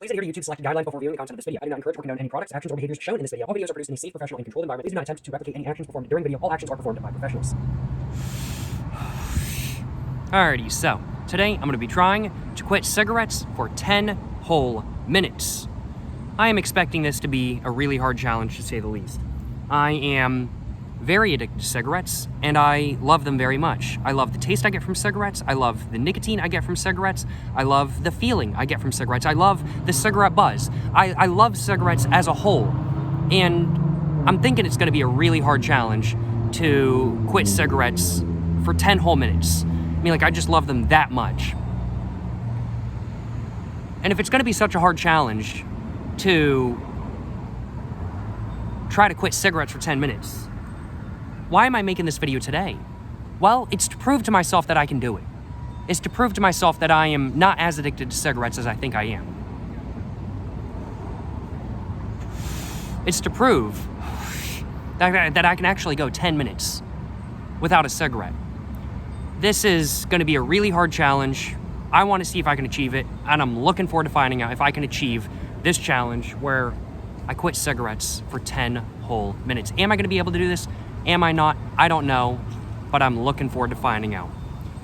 Please adhere to YouTube selected guidelines before viewing the content of this video. I do not encourage or condone any products, actions, or behaviors shown in this video. All videos are produced in a safe, professional, and controlled environment. Please do not attempt to replicate any actions performed during video. All actions are performed by professionals. Alrighty, so today I'm going to be trying to quit cigarettes for 10 whole minutes. I am expecting this to be a really hard challenge, to say the least. I am very addicted to cigarettes, and I love them very much. I love the taste I get from cigarettes. I love the nicotine I get from cigarettes. I love the feeling I get from cigarettes. I love the cigarette buzz. I love cigarettes as a whole, and I'm thinking it's going to be a really hard challenge to quit cigarettes for 10 whole minutes. I mean, like, I just love them that much. And if it's going to be such a hard challenge to try to quit cigarettes for 10 minutes, why am I making this video today? Well, it's to prove to myself that I can do it. It's to prove to myself that I am not as addicted to cigarettes as I think I am. It's to prove that I can actually go 10 minutes without a cigarette. This is going to be a really hard challenge. I want to see if I can achieve it, and I'm looking forward to finding out if I can achieve this challenge where I quit cigarettes for 10 whole minutes. Am I going to be able to do this? Am I not? I don't know, but I'm looking forward to finding out.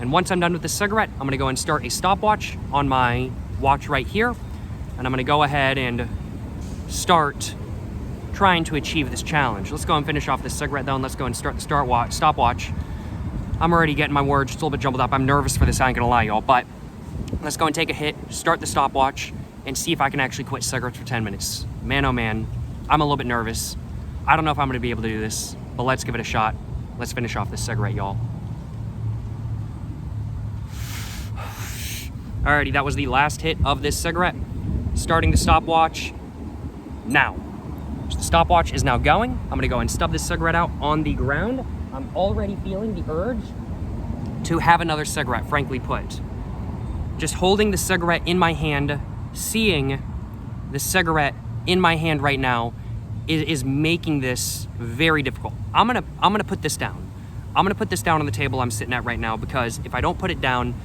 And once I'm done with the cigarette, I'm going to go and start a stopwatch on my watch right here, and I'm going to go ahead and start trying to achieve this challenge. Let's go and finish off this cigarette though, and let's go and start the stopwatch. I'm already getting my words just a little bit jumbled up. I'm nervous for this, I ain't gonna lie, y'all, but let's go and take a hit, start the stopwatch, and see if I can actually quit cigarettes for 10 minutes. Man, oh man, I'm a little bit nervous. I don't know if I'm gonna be able to do this, but let's give it a shot. Let's finish off this cigarette, y'all. Alrighty, that was the last hit of this cigarette. Starting the stopwatch now. So the stopwatch is now going. I'm gonna go and stub this cigarette out on the ground. I'm already feeling the urge to have another cigarette, frankly put. Just holding the cigarette in my hand, seeing the cigarette in my hand right now is making this very difficult. I'm gonna put this down. I'm gonna put this down on the table I'm sitting at right now, because if I don't put it down,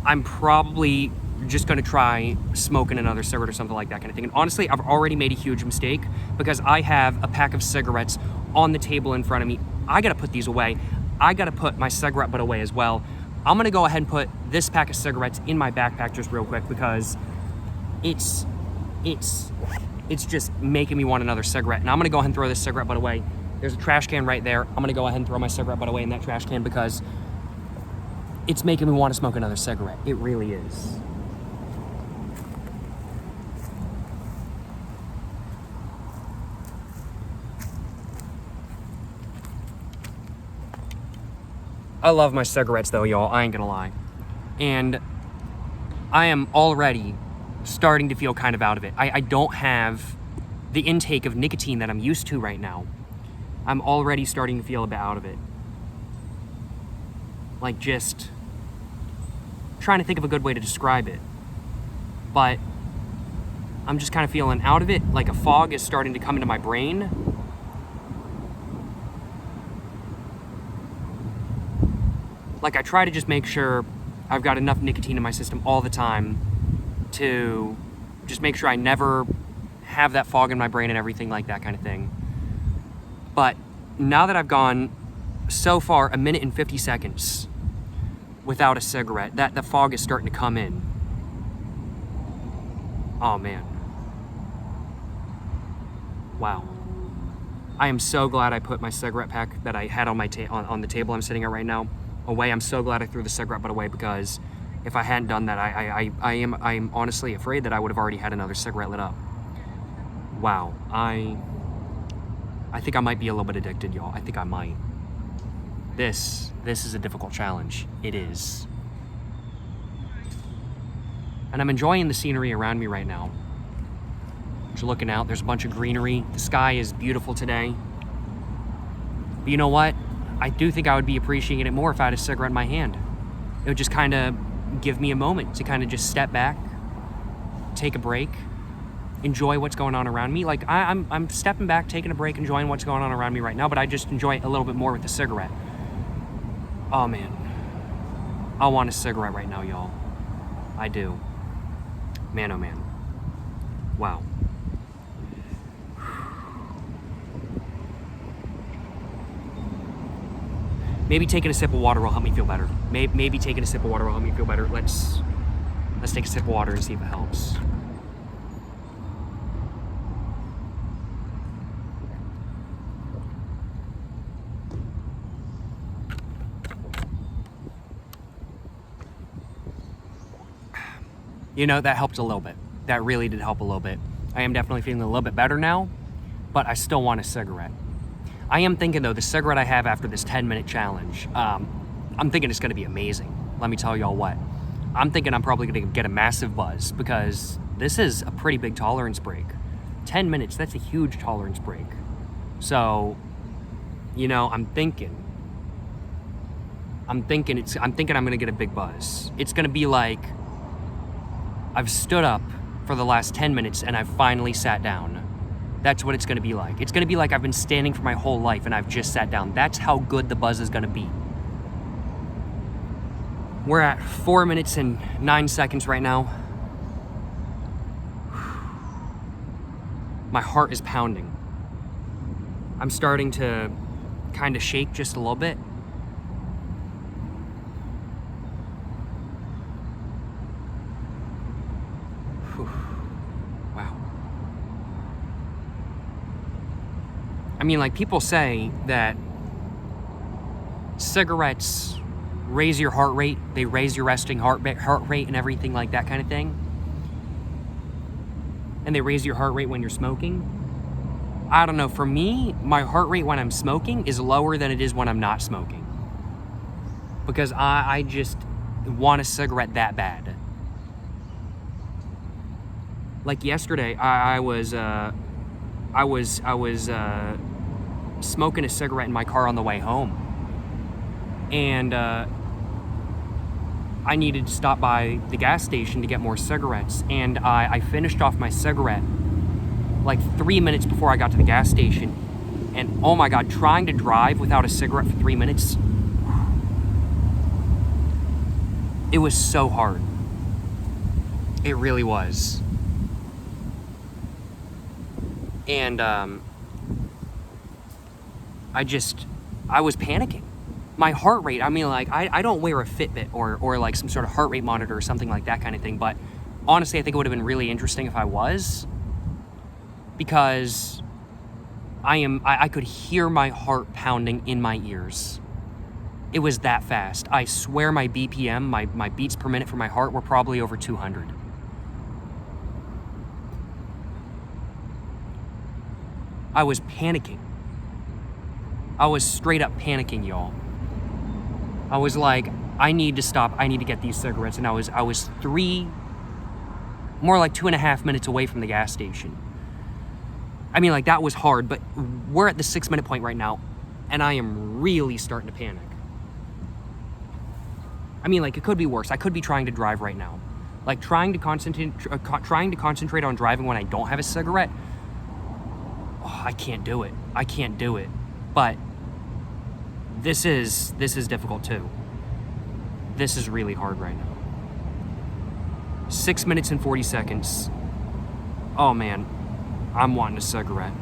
I'm probably just gonna try smoking another cigarette or something like that kind of thing. And honestly, I've already made a huge mistake, because I have a pack of cigarettes on the table in front of me. I gotta put these away. I gotta put my cigarette butt away as well. I'm gonna go ahead and put this pack of cigarettes in my backpack just real quick, because it's just making me want another cigarette. And I'm gonna go ahead and throw this cigarette butt away. There's a trash can right there. I'm gonna go ahead and throw my cigarette butt away in that trash can, because it's making me want to smoke another cigarette. It really is. I love my cigarettes though, y'all, I ain't gonna lie. And I am already starting to feel kind of out of it. I don't have the intake of nicotine that I'm used to right now. I'm already starting to feel a bit out of it. Like, just trying to think of a good way to describe it. But I'm just kind of feeling out of it, like a fog is starting to come into my brain. Like, I try to just make sure I've got enough nicotine in my system all the time to just make sure I never have that fog in my brain and everything like that kind of thing. But now that I've gone so far 1 minute and 50 seconds without a cigarette, the fog is starting to come in. Oh man. Wow. I am so glad I put my cigarette pack that I had on my on the table I'm sitting at right now away. I'm so glad I threw the cigarette butt away, because if I hadn't done that, I am honestly afraid that I would have already had another cigarette lit up. Wow, I think I might be a little bit addicted, y'all. I think I might. This is a difficult challenge. It is. And I'm enjoying the scenery around me right now. Just looking out, there's a bunch of greenery. The sky is beautiful today. But you know what? I do think I would be appreciating it more if I had a cigarette in my hand. It would just kind of give me a moment to kind of just step back, take a break, enjoy what's going on around me. Like, I'm stepping back, taking a break, enjoying what's going on around me right now, but I just enjoy it a little bit more with the cigarette. Oh man, I want a cigarette right now, y'all. I do. Man, oh man. Wow. Maybe taking a sip of water will help me feel better. Maybe taking a sip of water will help me feel better. Let's take a sip of water and see if it helps. You know, that helped a little bit. That really did help a little bit. I am definitely feeling a little bit better now, but I still want a cigarette. I am thinking, though, the cigarette I have after this 10-minute challenge, I'm thinking it's going to be amazing. Let me tell y'all what. I'm thinking I'm probably going to get a massive buzz because this is a pretty big tolerance break. 10 minutes, that's a huge tolerance break. So, you know, I'm thinking I'm going to get a big buzz. It's going to be like I've stood up for the last 10 minutes and I've finally sat down. That's what it's going to be like. It's going to be like I've been standing for my whole life and I've just sat down. That's how good the buzz is going to be. We're at 4 minutes and 9 seconds right now. My heart is pounding. I'm starting to kind of shake just a little bit. Wow. I mean, like, people say that cigarettes raise your heart rate, they raise your resting heart rate and everything like that kind of thing. And they raise your heart rate when you're smoking. I don't know, for me, my heart rate when I'm smoking is lower than it is when I'm not smoking. Because I just want a cigarette that bad. Like yesterday, I was smoking a cigarette in my car on the way home. And I needed to stop by the gas station to get more cigarettes. And I finished off my cigarette like 3 minutes before I got to the gas station. And oh my God, trying to drive without a cigarette for 3 minutes, it was so hard. It really was. And I was panicking. My heart rate, I mean, like, I don't wear a Fitbit or like some sort of heart rate monitor or something like that kind of thing, but honestly, I think it would have been really interesting if I was, because I could hear my heart pounding in my ears. It was that fast. I swear my BPM, my beats per minute for my heart were probably over 200. I was panicking. I was straight up panicking, y'all. I was like, I need to stop. I need to get these cigarettes. And I was more like 2.5 minutes away from the gas station. I mean, like, that was hard, but we're at the 6 minute point right now, and I am really starting to panic. I mean, like, it could be worse. I could be trying to drive right now. Like, trying to concentrate on driving when I don't have a cigarette. Oh, I can't do it. I can't do it. But this is difficult too. This is really hard right now. 6 minutes and 40 seconds. Oh man, I'm wanting a cigarette.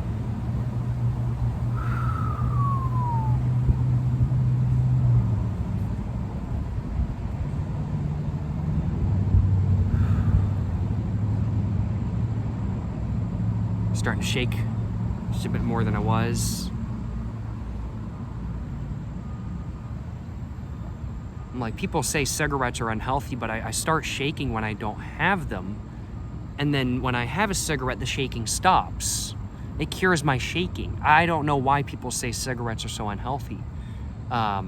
Starting to shake just a bit more than I was. Like, people say cigarettes are unhealthy, but I start shaking when I don't have them. And then when I have a cigarette, the shaking stops. It cures my shaking. I don't know why people say cigarettes are so unhealthy. But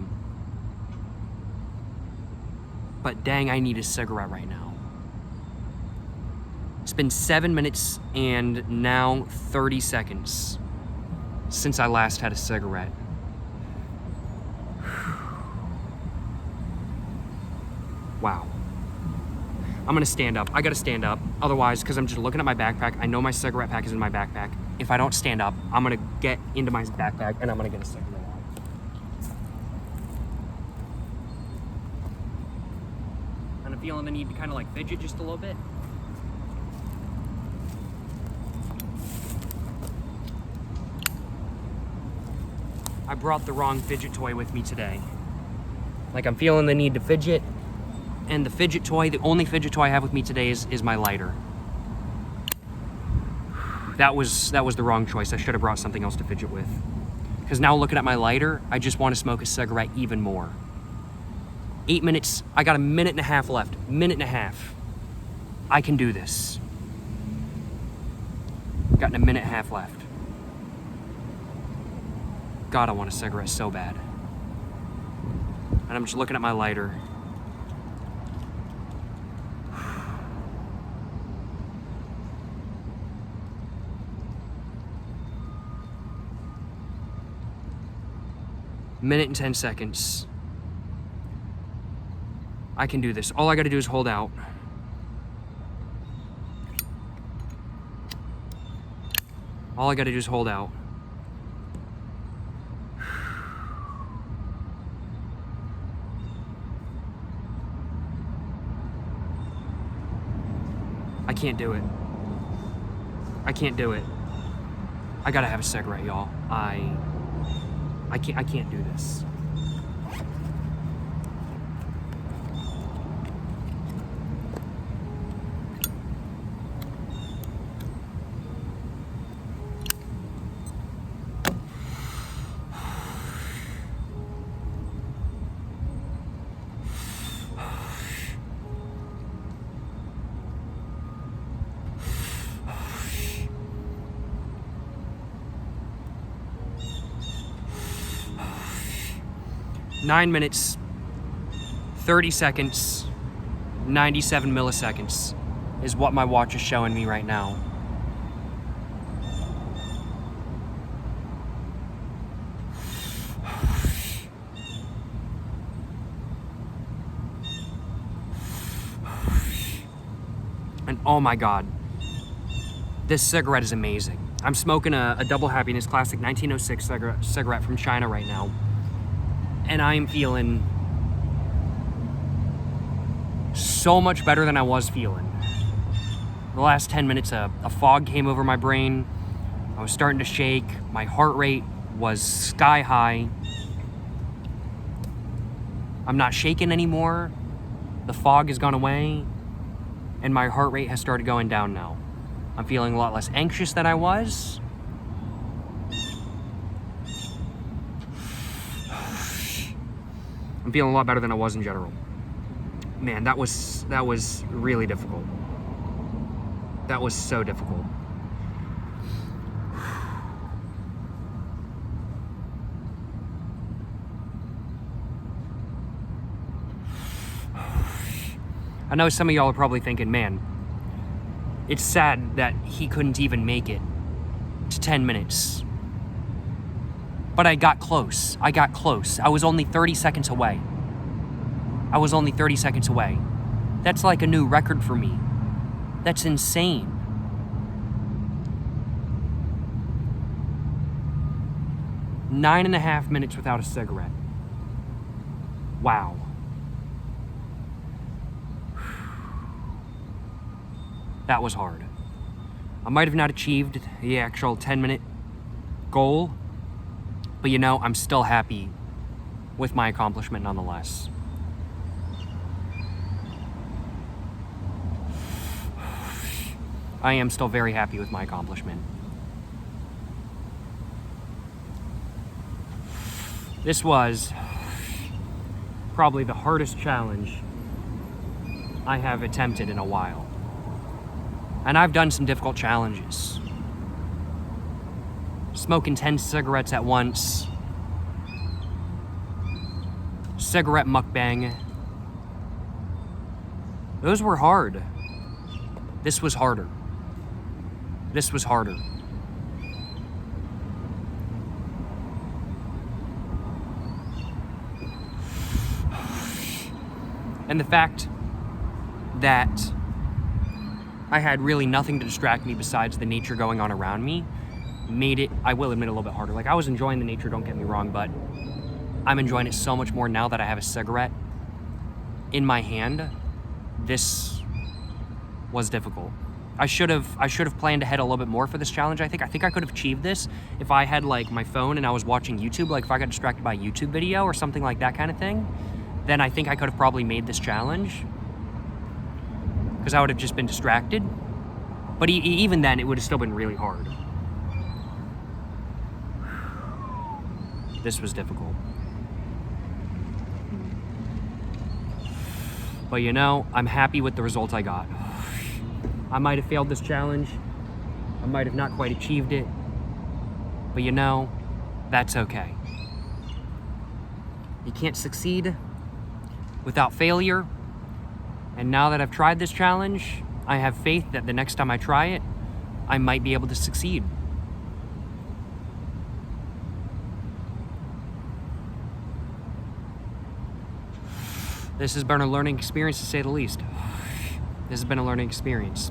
dang, I need a cigarette right now. It's been 7 minutes and now 30 seconds since I last had a cigarette. Wow. I'm gonna stand up. I gotta stand up. Otherwise, because I'm just looking at my backpack, I know my cigarette pack is in my backpack. If I don't stand up, I'm gonna get into my backpack and I'm gonna get a cigarette out. And I'm feeling the need to kind of like fidget just a little bit. I brought the wrong fidget toy with me today. Like, I'm feeling the need to fidget, and the fidget toy, the only fidget toy I have with me today is my lighter. That was the wrong choice. I should have brought something else to fidget with. Because now looking at my lighter, I just want to smoke a cigarette even more. 8 minutes, I got a minute and a half left. Minute and a half. I can do this. Got a minute and a half left. God, I want a cigarette so bad. And I'm just looking at my lighter. Minute and 10 seconds. I can do this. All I gotta do is hold out. All I gotta do is hold out. I can't do it. I can't do it. I gotta have a cigarette, y'all. I can't do this. Nine minutes, 30 seconds, 97 milliseconds is what my watch is showing me right now. And oh my God, this cigarette is amazing. I'm smoking a Double Happiness Classic 1906 cigarette from China right now. And I'm feeling so much better than I was feeling. The last 10 minutes, a fog came over my brain. I was starting to shake. My heart rate was sky high. I'm not shaking anymore. The fog has gone away. And my heart rate has started going down now. I'm feeling a lot less anxious than I was. I'm feeling a lot better than I was in general. Man, that was really difficult. That was so difficult. I know some of y'all are probably thinking, man, it's sad that he couldn't even make it to 10 minutes. But I got close. I got close. I was only 30 seconds away. I was only 30 seconds away. That's like a new record for me. That's insane. Nine and a half minutes without a cigarette. Wow. That was hard. I might have not achieved the actual 10-minute goal, but you know, I'm still happy with my accomplishment nonetheless. I am still very happy with my accomplishment. This was probably the hardest challenge I have attempted in a while. And I've done some difficult challenges. Smoking 10 cigarettes at once. Cigarette mukbang. Those were hard. This was harder. This was harder. And the fact that I had really nothing to distract me besides the nature going on around me made it, I will admit, a little bit harder. Like, I was enjoying the nature, don't get me wrong, but I'm enjoying it so much more now that I have a cigarette in my hand. This was difficult. I should have planned ahead a little bit more for this challenge. I think I could have achieved this if I had like my phone and I was watching YouTube. Like if I got distracted by a YouTube video or something like that kind of thing, then I think I could have probably made this challenge, because I would have just been distracted. But even then, it would have still been really hard. This was difficult. But you know, I'm happy with the result I got. I might have failed this challenge. I might have not quite achieved it. But you know, that's okay. You can't succeed without failure. And now that I've tried this challenge, I have faith that the next time I try it, I might be able to succeed. This has been a learning experience, to say the least. This has been a learning experience.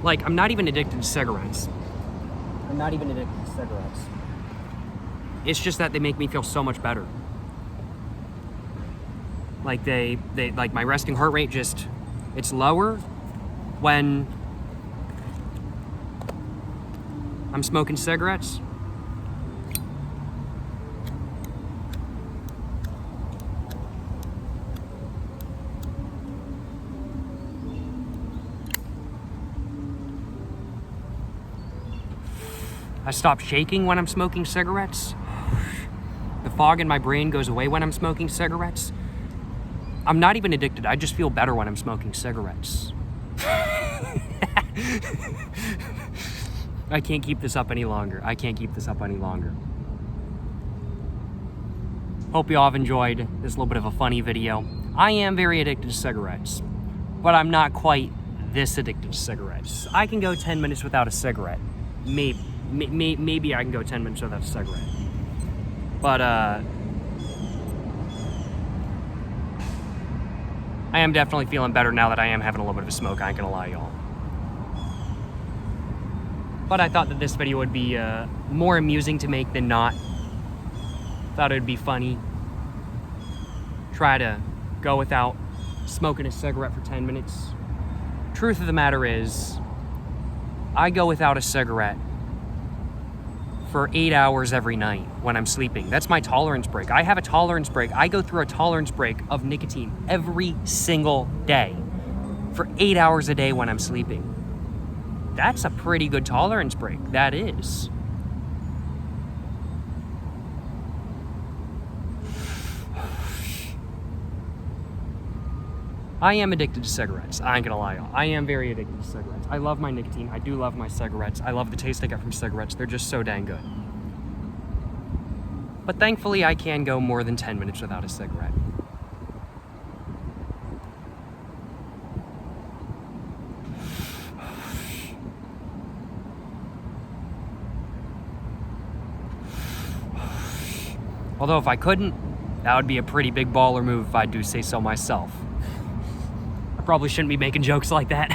Like, I'm not even addicted to cigarettes. I'm not even addicted to cigarettes. It's just that they make me feel so much better. Like they like my resting heart rate just, it's lower when I'm smoking cigarettes. I stop shaking when I'm smoking cigarettes. The fog in my brain goes away when I'm smoking cigarettes. I'm not even addicted. I just feel better when I'm smoking cigarettes. I can't keep this up any longer. I can't keep this up any longer. Hope you all have enjoyed this little bit of a funny video. I am very addicted to cigarettes, but I'm not quite this addicted to cigarettes. I can go 10 minutes without a cigarette. Maybe I can go 10 minutes without a cigarette. But, I am definitely feeling better now that I am having a little bit of a smoke, I ain't gonna lie, y'all. But I thought that this video would be more amusing to make than not. Thought it would be funny. Try to go without smoking a cigarette for 10 minutes. Truth of the matter is, I go without a cigarette for 8 hours every night when I'm sleeping. That's my tolerance break. I have a tolerance break. I go through a tolerance break of nicotine every single day for 8 hours a day when I'm sleeping. That's a pretty good tolerance break. That is. I am addicted to cigarettes. I ain't gonna lie, y'all. I am very addicted to cigarettes. I love my nicotine. I do love my cigarettes. I love the taste I get from cigarettes. They're just so dang good. But thankfully, I can go more than 10 minutes without a cigarette. Although if I couldn't, that would be a pretty big baller move if I do say so myself. I probably shouldn't be making jokes like that.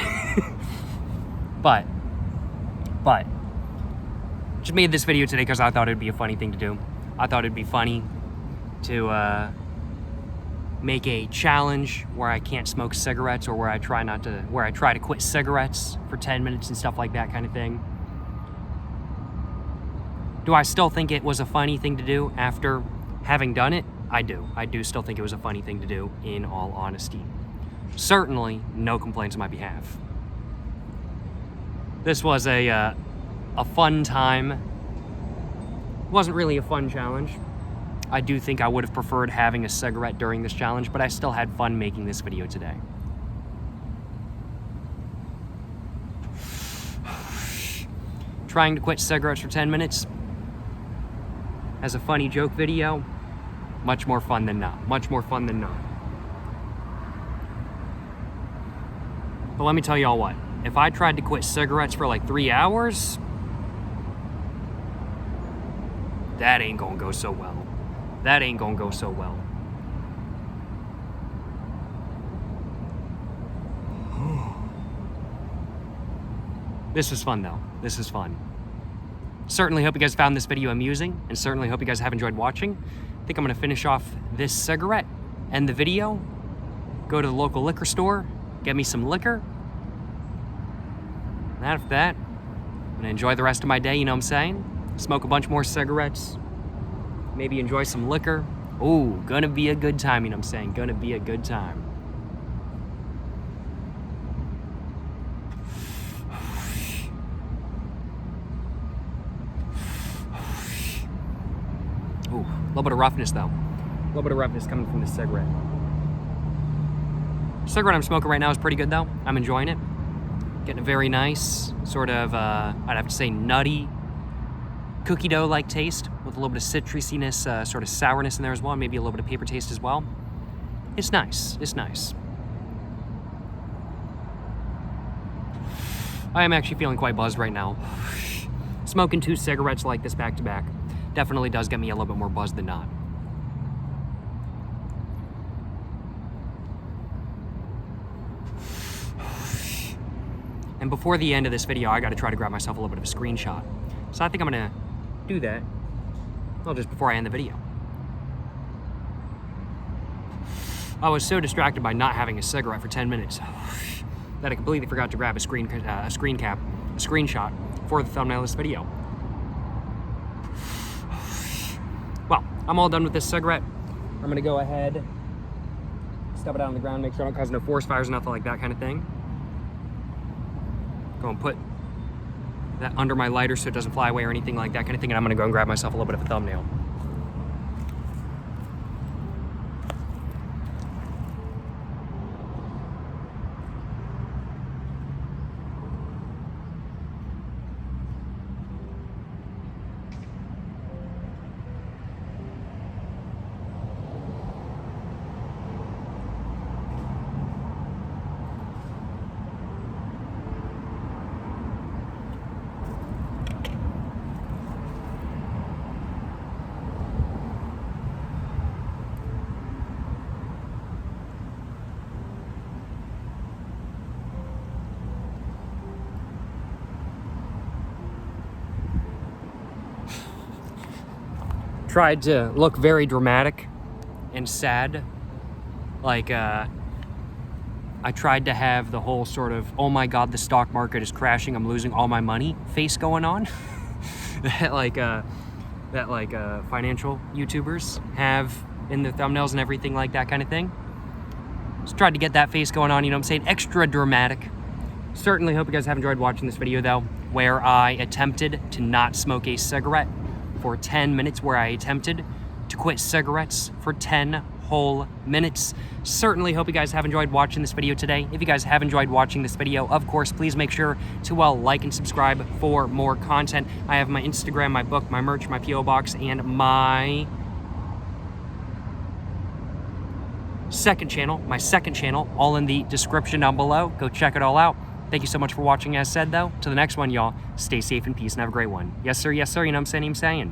but just made this video today because I thought it'd be a funny thing to do. I thought it'd be funny to make a challenge where I can't smoke cigarettes, or where I try to quit cigarettes for 10 minutes and stuff like that kind of thing. Do I still think it was a funny thing to do after having done it? I do. I do still think it was a funny thing to do, in all honesty. Certainly, no complaints on my behalf. This was a fun time. It wasn't really a fun challenge. I do think I would have preferred having a cigarette during this challenge, but I still had fun making this video today. Trying to quit cigarettes for 10 minutes as a funny joke video, much more fun than not. Much more fun than not. But let me tell y'all what, if I tried to quit cigarettes for like 3 hours, that ain't gonna go so well. That ain't gonna go so well. This was fun though. This was fun. Certainly hope you guys found this video amusing, and certainly hope you guys have enjoyed watching. I think I'm gonna finish off this cigarette, end the video, go to the local liquor store, get me some liquor. And after that, I'm gonna enjoy the rest of my day, you know what I'm saying? Smoke a bunch more cigarettes, maybe enjoy some liquor. Ooh, gonna be a good time, you know what I'm saying? Gonna be a good time. Ooh, a little bit of roughness though. A little bit of roughness coming from this cigarette. The cigarette I'm smoking right now is pretty good though. I'm enjoying it. Getting a very nice, sort of, I'd have to say nutty, cookie dough-like taste with a little bit of citrusiness, sort of sourness in there as well, and maybe a little bit of paper taste as well. It's nice, it's nice. I am actually feeling quite buzzed right now. Smoking 2 cigarettes like this back to back definitely does get me a little bit more buzzed than not. And before the end of this video, I gotta try to grab myself a little bit of a screenshot. So I think I'm gonna do that, well, just before I end the video. I was so distracted by not having a cigarette for 10 minutes that I completely forgot to grab a screenshot for the thumbnail of this video. Well, I'm all done with this cigarette. I'm gonna go ahead, step it out on the ground, make sure I don't cause no forest fires, nothing like that kind of thing. Go and put that under my lighter so it doesn't fly away or anything like that kind of thing, and I'm gonna go and grab myself a little bit of a thumbnail. Tried to look very dramatic and sad. Like, I tried to have the whole sort of, oh my God, the stock market is crashing, I'm losing all my money face going on. that financial YouTubers have in their thumbnails and everything like that kind of thing. Just tried to get that face going on, you know what I'm saying? Extra dramatic. Certainly hope you guys have enjoyed watching this video though, where I attempted to not smoke a cigarette for 10 minutes, where I attempted to quit cigarettes for 10 whole minutes. Certainly hope you guys have enjoyed watching this video today. If you guys have enjoyed watching this video, of course, please make sure to like and subscribe for more content. I have my Instagram, my book, my merch, my PO box, and my second channel, all in the description down below. Go check it all out. Thank you so much for watching. As said though, to the next one, y'all, stay safe and peace and have a great one. Yes sir, you know what I'm saying?